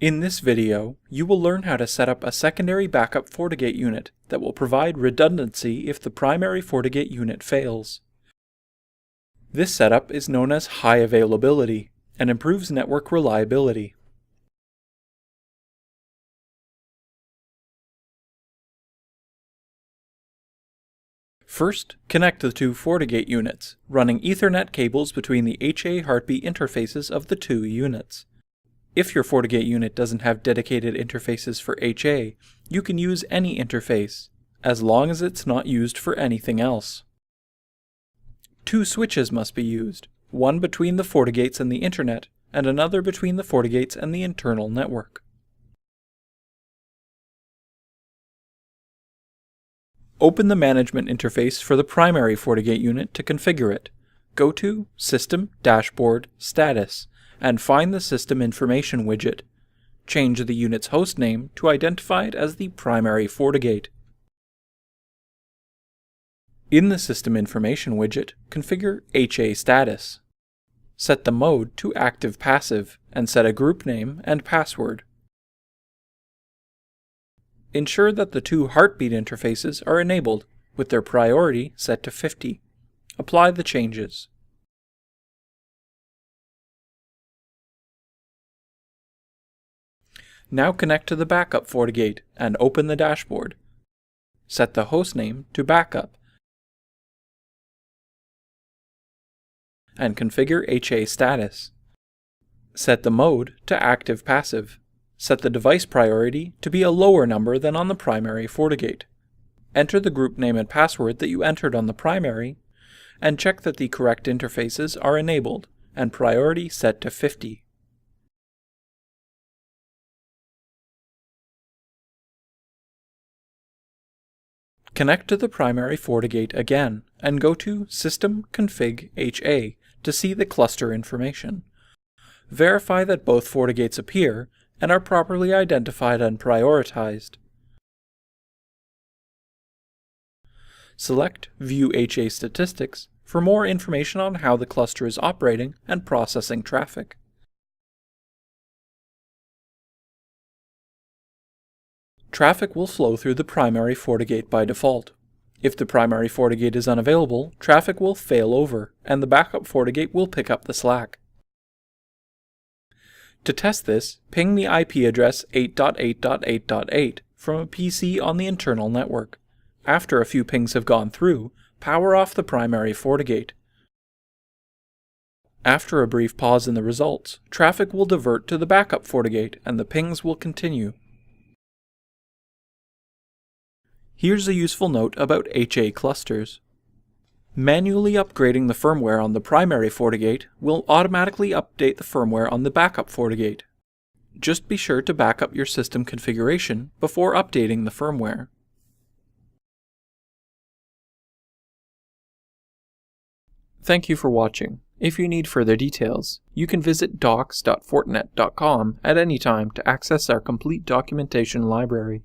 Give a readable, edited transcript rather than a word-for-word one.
In this video, you will learn how to set up a secondary backup Fortigate unit that will provide redundancy if the primary Fortigate unit fails. This setup is known as high availability and improves network reliability. First, connect the two Fortigate units, running Ethernet cables between the HA heartbeat interfaces of the two units. If your Fortigate unit doesn't have dedicated interfaces for HA, you can use any interface, as long as it's not used for anything else. Two switches must be used, one between the Fortigates and the Internet, and another between the Fortigates and the internal network. Open the management interface for the primary Fortigate unit to configure it. Go to System, Dashboard, Status, and find the System Information widget. Change the unit's hostname to identify it as the primary Fortigate. In the System Information widget, configure HA status. Set the mode to active-passive and set a group name and password. Ensure that the two heartbeat interfaces are enabled, with their priority set to 50. Apply the changes. Now connect to the backup Fortigate and open the dashboard. Set the hostname to backup and configure HA status. Set the mode to active-passive. Set the device priority to be a lower number than on the primary Fortigate. Enter the group name and password that you entered on the primary, and check that the correct interfaces are enabled and priority set to 50. Connect to the primary Fortigate again and go to System Config HA to see the cluster information. Verify that both Fortigates appear and are properly identified and prioritized. Select View HA Statistics for more information on how the cluster is operating and processing traffic. Traffic will flow through the primary Fortigate by default. If the primary Fortigate is unavailable, traffic will fail over, and the backup Fortigate will pick up the slack. To test this, ping the IP address 8.8.8.8 from a PC on the internal network. After a few pings have gone through, power off the primary Fortigate. After a brief pause in the results, traffic will divert to the backup Fortigate and the pings will continue. Here's a useful note about HA clusters. Manually upgrading the firmware on the primary Fortigate will automatically update the firmware on the backup Fortigate. Just be sure to back up your system configuration before updating the firmware. Thank you for watching. If you need further details, you can visit docs.fortinet.com at any time to access our complete documentation library.